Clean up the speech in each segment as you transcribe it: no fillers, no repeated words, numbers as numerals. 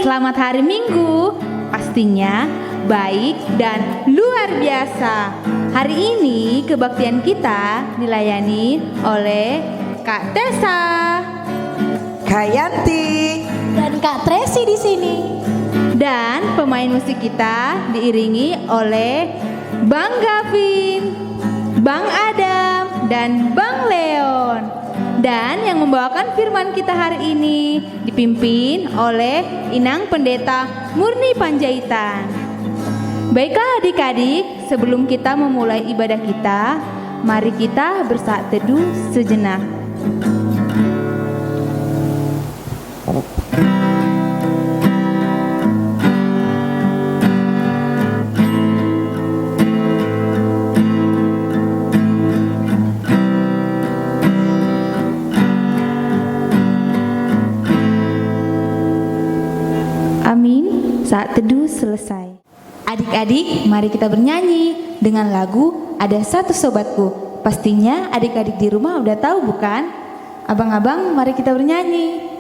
selamat hari Minggu. Pastinya baik dan luar biasa. Hari ini kebaktian kita dilayani oleh Kak Tessa, Kak Yanti, dan Kak Tracy di sini. dan pemain musik kita diiringi oleh Bang Gavin, Bang Adam, dan Bang Leon. Dan yang membawakan firman kita hari ini dipimpin oleh Inang Pendeta Murni Panjaitan. Baiklah adik-adik, sebelum kita memulai ibadah kita, mari kita bersaat teduh sejenak. Amin. Saat teduh selesai. Adik-adik, mari kita bernyanyi dengan lagu Ada Satu Sobatku. Pastinya adik-adik di rumah udah tahu bukan? Abang-abang, mari kita bernyanyi.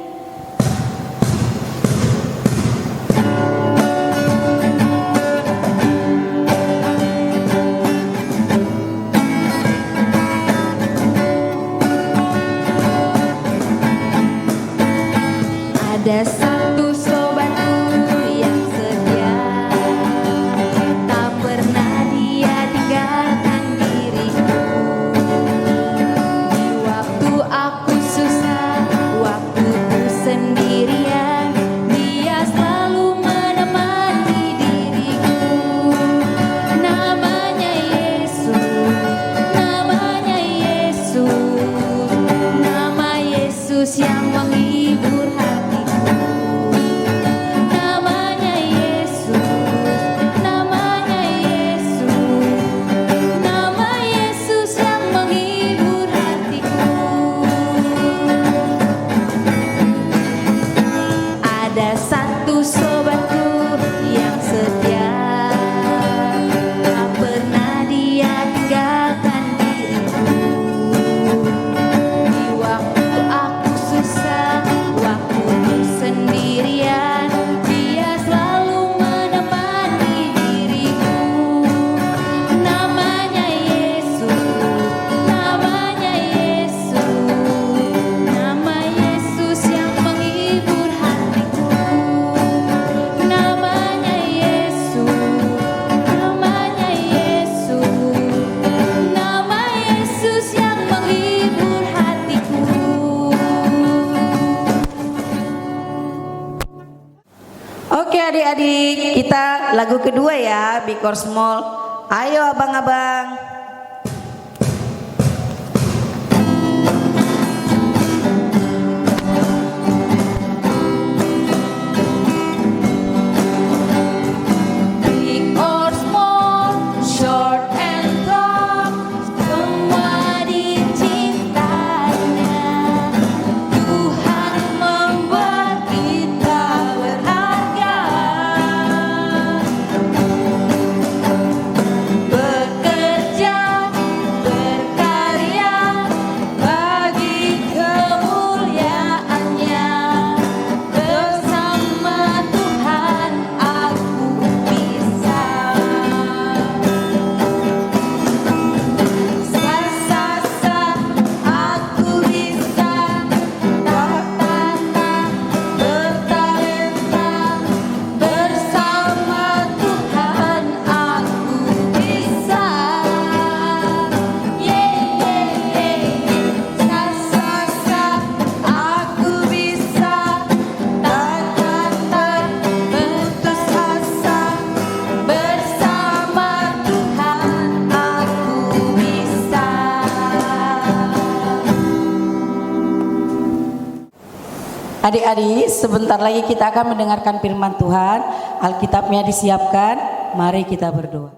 Ada satu sobatku yang setia, tak pernah dia tinggalkan diriku. Di waktu aku susah, waktuku sendirian, dia selalu menemani diriku. Namanya Yesus, namanya Yesus, nama Yesus yang menghibur hati. Ada satu sobatku yang setia, tak pernah dia tinggalkan diriku. Di waktu aku susah, waktuku sendirian, dia selalu menemani diriku. Namanya Yesus, namanya Yesus, nama Yesus yang menghibur hatiku. Namanya Yesus, namanya Yesus, nama Yesus yang menghibur hatiku. Oke adik-adik, kita lagu kedua ya, Big or Small. Ayo abang-abang. Big or small, short and long, semua dicintainya. Tuhan membuat kita berharga, bekerja, berkarya bagi kemuliaannya. Bersama Tuhan aku bisa. Sa-sa-sa, aku bisa. Ta-ta-ta, bertalenta. Bersama Tuhan aku bisa. Sa-sa-sa, aku bisa. Ta-ta-ta, putus asa. Bersama Tuhan aku bisa. Adik-adik, sebentar lagi kita akan mendengarkan firman Tuhan. Alkitabnya disiapkan, mari kita berdoa.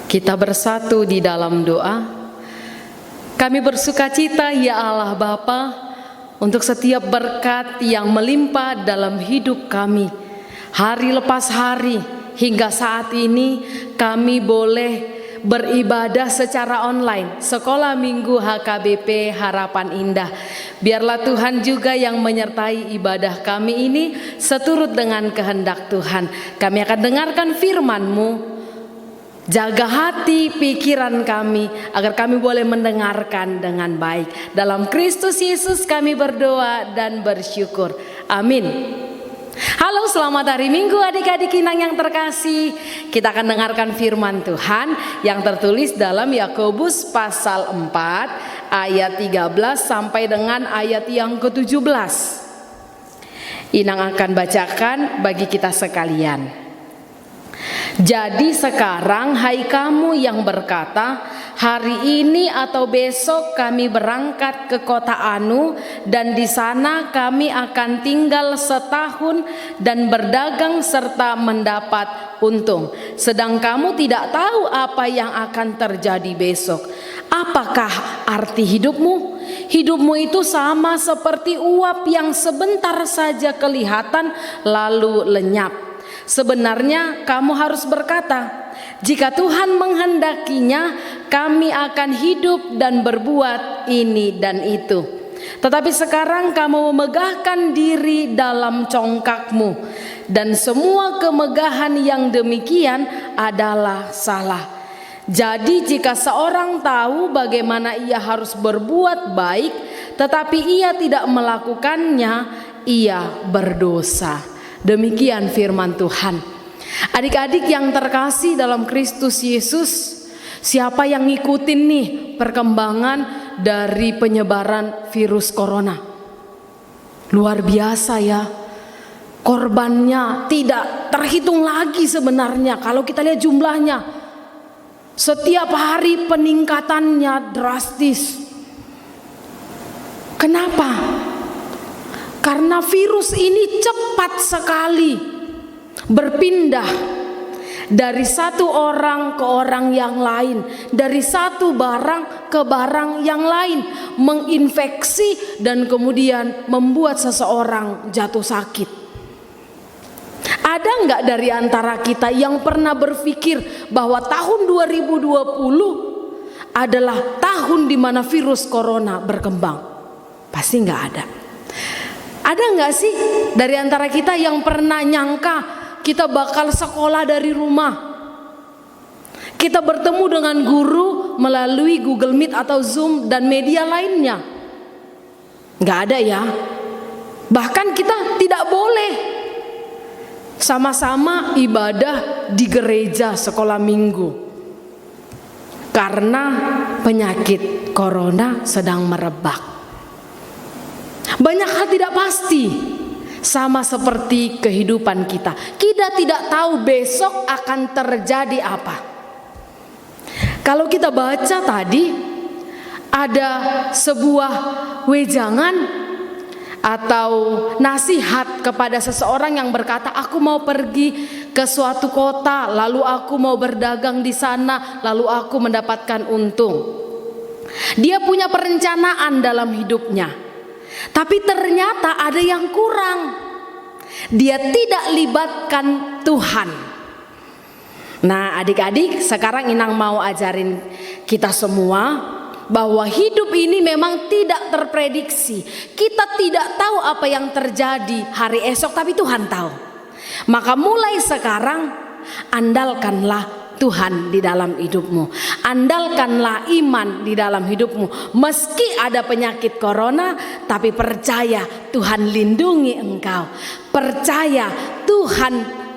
Kita bersatu di dalam doa. Kami bersukacita ya Allah Bapa untuk setiap berkat yang melimpah dalam hidup kami. Hari lepas hari hingga saat ini kami boleh beribadah secara online, Sekolah Minggu HKBP Harapan Indah. Biarlah Tuhan juga yang menyertai ibadah kami ini seturut dengan kehendak Tuhan. Kami akan dengarkan firman-Mu. Jaga hati pikiran kami agar kami boleh mendengarkan dengan baik. Dalam Kristus Yesus kami berdoa dan bersyukur. Amin. Halo, selamat hari Minggu adik-adik Inang yang terkasih. Kita akan dengarkan firman Tuhan yang tertulis dalam Yakobus pasal 4 ayat 13 sampai dengan ayat yang ke-17. Inang akan bacakan bagi kita sekalian. Jadi sekarang hai kamu yang berkata, hari ini atau besok kami berangkat ke kota Anu dan di sana kami akan tinggal setahun dan berdagang serta mendapat untung. Sedang kamu tidak tahu apa yang akan terjadi besok. Apakah arti hidupmu? Hidupmu itu sama seperti uap yang sebentar saja kelihatan lalu lenyap. Sebenarnya kamu harus berkata, jika Tuhan menghendakinya, kami akan hidup dan berbuat ini dan itu. Tetapi sekarang kamu memegahkan diri dalam congkakmu, dan semua kemegahan yang demikian adalah salah. Jadi jika seorang tahu bagaimana ia harus berbuat baik, tetapi ia tidak melakukannya, ia berdosa. Demikian firman Tuhan. Adik-adik yang terkasih dalam Kristus Yesus, siapa yang ngikutin nih perkembangan dari penyebaran virus corona? Luar biasa ya. Korbannya tidak terhitung lagi sebenarnya kalau kita lihat jumlahnya. Setiap hari peningkatannya drastis. Kenapa? Karena virus ini cepat sekali berpindah dari satu orang ke orang yang lain, dari satu barang ke barang yang lain, menginfeksi dan kemudian membuat seseorang jatuh sakit. Ada nggak dari antara kita yang pernah berpikir bahwa tahun 2020 adalah tahun di mana virus corona berkembang? Pasti nggak ada. Ada nggak sih dari antara kita yang pernah nyangka kita bakal sekolah dari rumah? Kita bertemu dengan guru melalui Google Meet atau Zoom dan media lainnya? Nggak ada ya. Bahkan kita tidak boleh sama-sama ibadah di gereja sekolah minggu karena penyakit corona sedang merebak. Banyak hal tidak pasti, sama seperti kehidupan kita. Kita tidak tahu besok akan terjadi apa. Kalau kita baca tadi, ada sebuah wejangan atau nasihat kepada seseorang yang berkata, aku mau pergi ke suatu kota, lalu aku mau berdagang di sana, lalu aku mendapatkan untung. Dia punya perencanaan dalam hidupnya. Tapi ternyata ada yang kurang. Dia tidak libatkan Tuhan. Nah adik-adik, sekarang Inang mau ajarin kita semua bahwa hidup ini memang tidak terprediksi. Kita tidak tahu apa yang terjadi hari esok, tapi Tuhan tahu. Maka mulai sekarang andalkanlah Tuhan di dalam hidupmu. Andalkanlah iman di dalam hidupmu. Meski ada penyakit corona, tapi percaya Tuhan lindungi engkau. Percaya Tuhan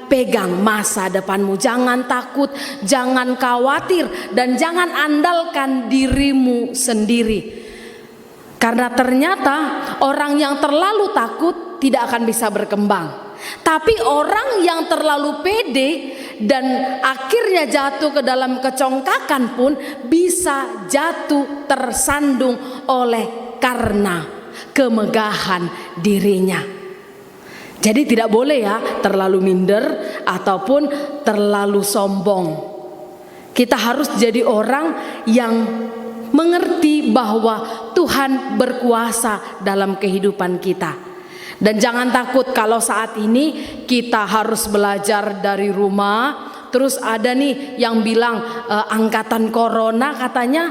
pegang masa depanmu. Jangan takut, jangan khawatir, dan jangan andalkan dirimu sendiri. Karena ternyata orang yang terlalu takut tidak akan bisa berkembang. Tapi orang yang terlalu pede dan akhirnya jatuh ke dalam kecongkakan pun bisa jatuh tersandung oleh karena kemegahan dirinya. Jadi tidak boleh ya terlalu minder ataupun terlalu sombong. Kita harus jadi orang yang mengerti bahwa Tuhan berkuasa dalam kehidupan kita. Dan jangan takut kalau saat ini kita harus belajar dari rumah, Terus ada nih yang bilang angkatan corona, katanya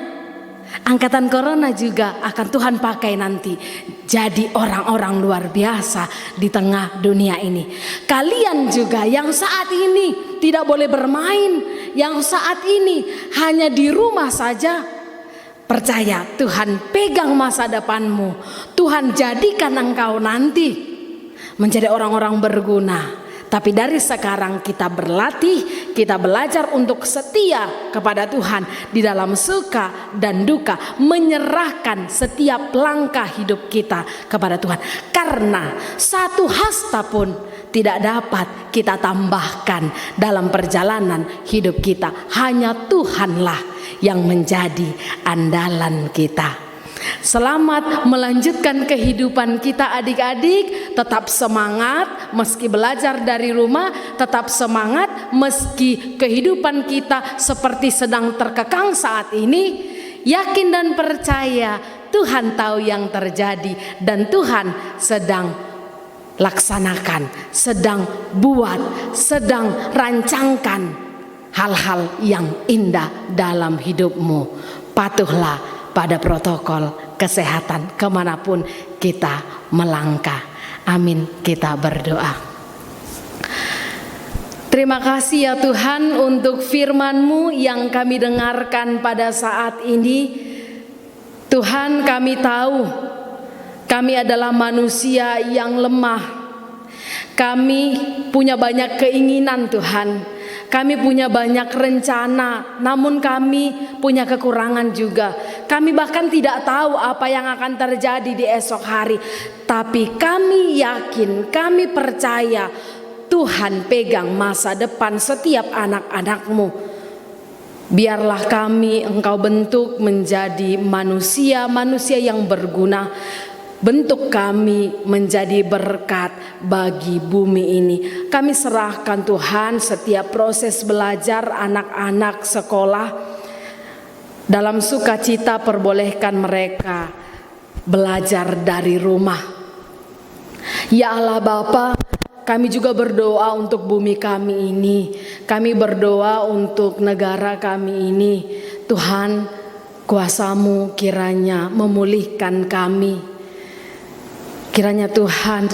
angkatan corona juga akan Tuhan pakai nanti jadi orang-orang luar biasa di tengah dunia ini. Kalian juga yang saat ini tidak boleh bermain, yang saat ini hanya di rumah saja, percaya Tuhan pegang masa depanmu. Tuhan jadikan engkau nanti menjadi orang-orang berguna. Tapi dari sekarang kita berlatih, kita belajar untuk setia kepada Tuhan di dalam suka dan duka, menyerahkan setiap langkah hidup kita kepada Tuhan. Karena satu hasta pun tidak dapat kita tambahkan dalam perjalanan hidup kita. Hanya Tuhanlah yang menjadi andalan kita. Selamat melanjutkan kehidupan kita adik-adik. Tetap semangat meski belajar dari rumah, tetap semangat meski kehidupan kita seperti sedang terkekang saat ini. Yakin dan percaya Tuhan tahu yang terjadi dan Tuhan sedang laksanakan, sedang buat, sedang rancangkan hal-hal yang indah dalam hidupmu. Patuhlah pada protokol kesehatan kemanapun kita melangkah. Amin, kita berdoa. Terima kasih ya Tuhan untuk firman-Mu yang kami dengarkan pada saat ini. Tuhan, kami tahu kami adalah manusia yang lemah. Kami punya banyak keinginan Tuhan. Kami punya banyak rencana, namun kami punya kekurangan juga. Kami bahkan tidak tahu apa yang akan terjadi di esok hari. Tapi kami yakin, kami percaya Tuhan pegang masa depan setiap anak-anak-Mu. Biarlah kami Engkau bentuk menjadi manusia-manusia yang berguna. Bentuk kami menjadi berkat bagi bumi ini. Kami serahkan Tuhan setiap proses belajar anak-anak sekolah. Dalam sukacita perbolehkan mereka belajar dari rumah. Ya Allah Bapa, kami juga berdoa untuk bumi kami ini. Kami berdoa untuk negara kami ini. Tuhan, kuasa-Mu kiranya memulihkan kami. Kiranya Tuhan,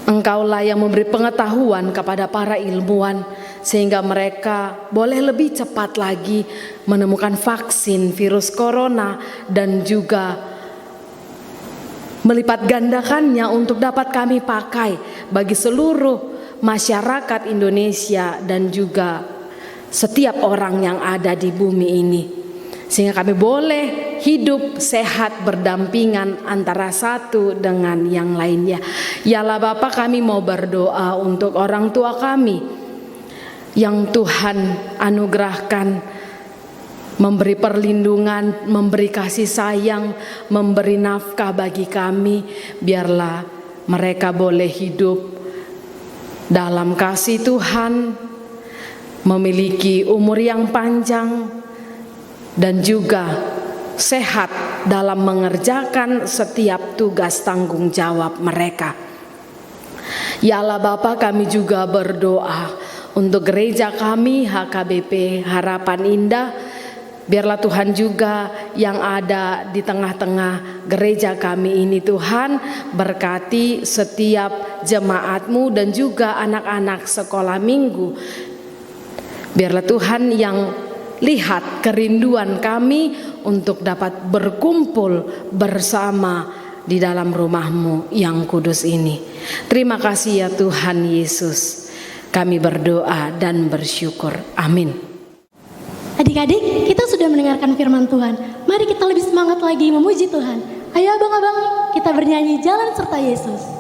Engkaulah yang memberi pengetahuan kepada para ilmuwan sehingga mereka boleh lebih cepat lagi menemukan vaksin virus corona dan juga melipat gandakannya untuk dapat kami pakai bagi seluruh masyarakat Indonesia dan juga setiap orang yang ada di bumi ini. Sehingga kami boleh hidup sehat berdampingan antara satu dengan yang lainnya. Ya Allah Bapa, kami mau berdoa untuk orang tua kami yang Tuhan anugerahkan, memberi perlindungan, memberi kasih sayang, memberi nafkah bagi kami. Biarlah mereka boleh hidup dalam kasih Tuhan, memiliki umur yang panjang, dan juga sehat dalam mengerjakan setiap tugas tanggung jawab mereka. Ya Allah Bapa, kami juga berdoa untuk gereja kami HKBP Harapan Indah. Biarlah Tuhan juga yang ada di tengah-tengah gereja kami ini, Tuhan berkati setiap jemaat-Mu dan juga anak-anak sekolah minggu. Biarlah Tuhan yang lihat kerinduan kami untuk dapat berkumpul bersama di dalam rumah-Mu yang kudus ini. Terima kasih ya Tuhan Yesus. Kami berdoa dan bersyukur. Amin. Adik-adik, kita sudah mendengarkan firman Tuhan. Mari kita lebih semangat lagi memuji Tuhan. Ayo abang-abang, kita bernyanyi Jalan Serta Yesus.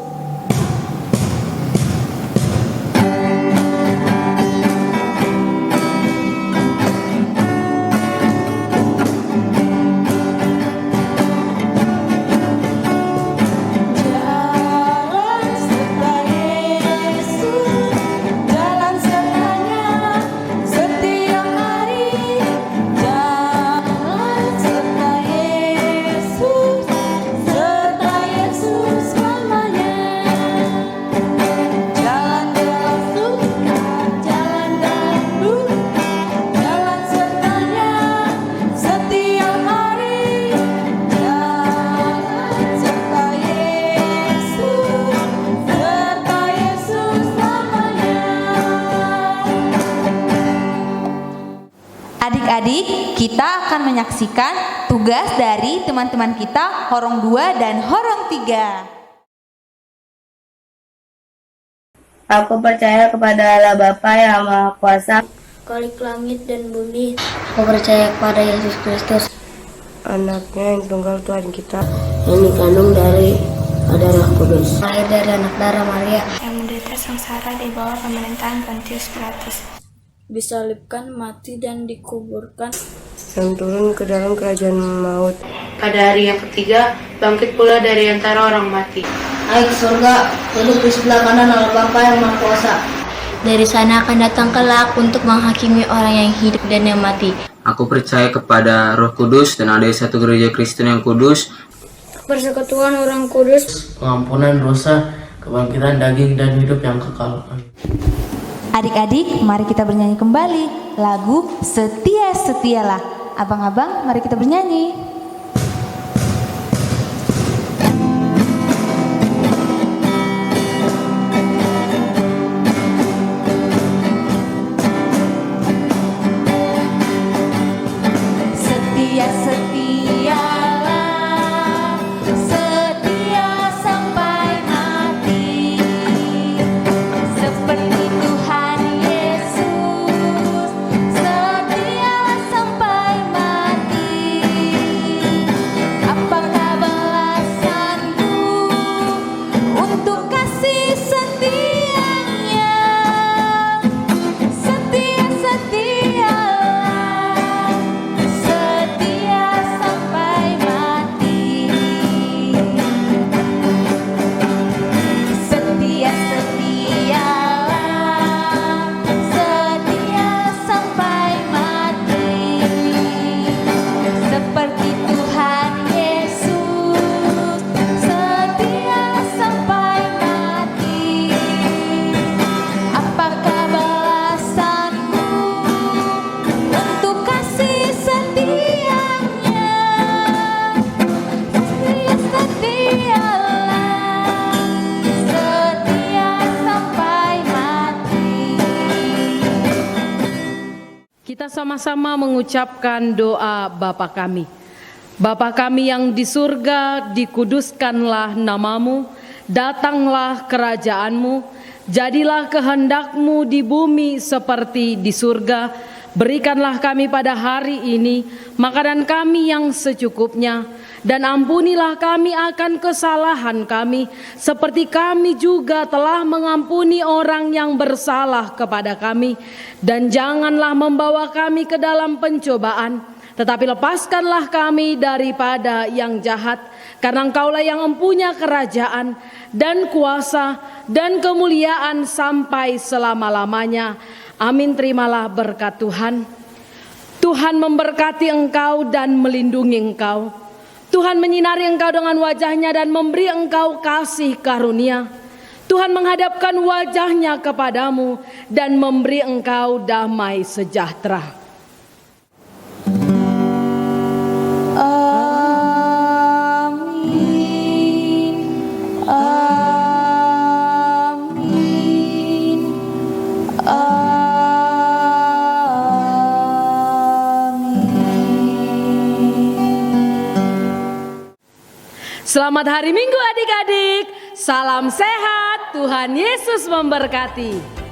Serta Yesus selamanya. Adik-adik, kita akan menyaksikan tugas dari teman-teman kita Horong 2 dan Horong 3. Aku percaya kepada Allah Bapa yang Maha Kuasa, Khalik langit dan bumi. aku percaya kepada Yesus Kristus, anaknya yang tunggal Tuhan kita, yang dikandung dari ada Roh Kudus, lahir dari anak darah Maria, Yang menderita sengsara di bawah pemerintahan Pontius Pilatus. Disalibkan, mati, dan dikuburkan. yang turun ke dalam kerajaan maut. Pada hari yang ketiga, bangkit pula dari antara orang mati. Naik ke surga, duduk di sebelah kanan Allah Bapa yang Maha Kuasa. Dari sana akan datang kelak untuk menghakimi orang yang hidup dan yang mati. Aku percaya kepada Roh Kudus dan ada satu gereja Kristen yang kudus, Persekutuan orang kudus, pengampunan dosa, kebangkitan daging dan hidup yang kekal. Adik-adik, mari kita bernyanyi kembali lagu Setia Setialah. Abang-abang, mari kita bernyanyi. Setia setialah, setia sampai mati, seperti Tuhan Yesus, setia sampai mati. Apakah balasanku untuk kasih setianya? Setia setialah, setia sampai mati. Setia setialah, setia sampai mati, seperti Tuhan Yesus, setia sampai mati. Apakah balasanku untuk kasih setianya? Setia setialah, setia sampai mati. Kita sama-sama mengucapkan doa Bapa kami. Bapa kami yang di surga, dikuduskanlah namamu, datanglah kerajaanmu, jadilah kehendakmu di bumi seperti di surga. Berikanlah kami pada hari ini makanan kami yang secukupnya, dan ampunilah kami akan kesalahan kami, seperti kami juga telah mengampuni orang yang bersalah kepada kami. Dan janganlah membawa kami ke dalam pencobaan, tetapi lepaskanlah kami daripada yang jahat. Karena Engkaulah yang mempunyai kerajaan dan kuasa dan kemuliaan sampai selama-lamanya. Amin. Terimalah berkat Tuhan. Tuhan memberkati engkau dan melindungi engkau. Tuhan menyinari engkau dengan wajahnya dan memberi engkau kasih karunia. Tuhan menghadapkan wajahnya kepadamu dan memberi engkau damai sejahtera. Amin. Amin. Selamat hari Minggu adik-adik. Salam sehat. Tuhan Yesus memberkati.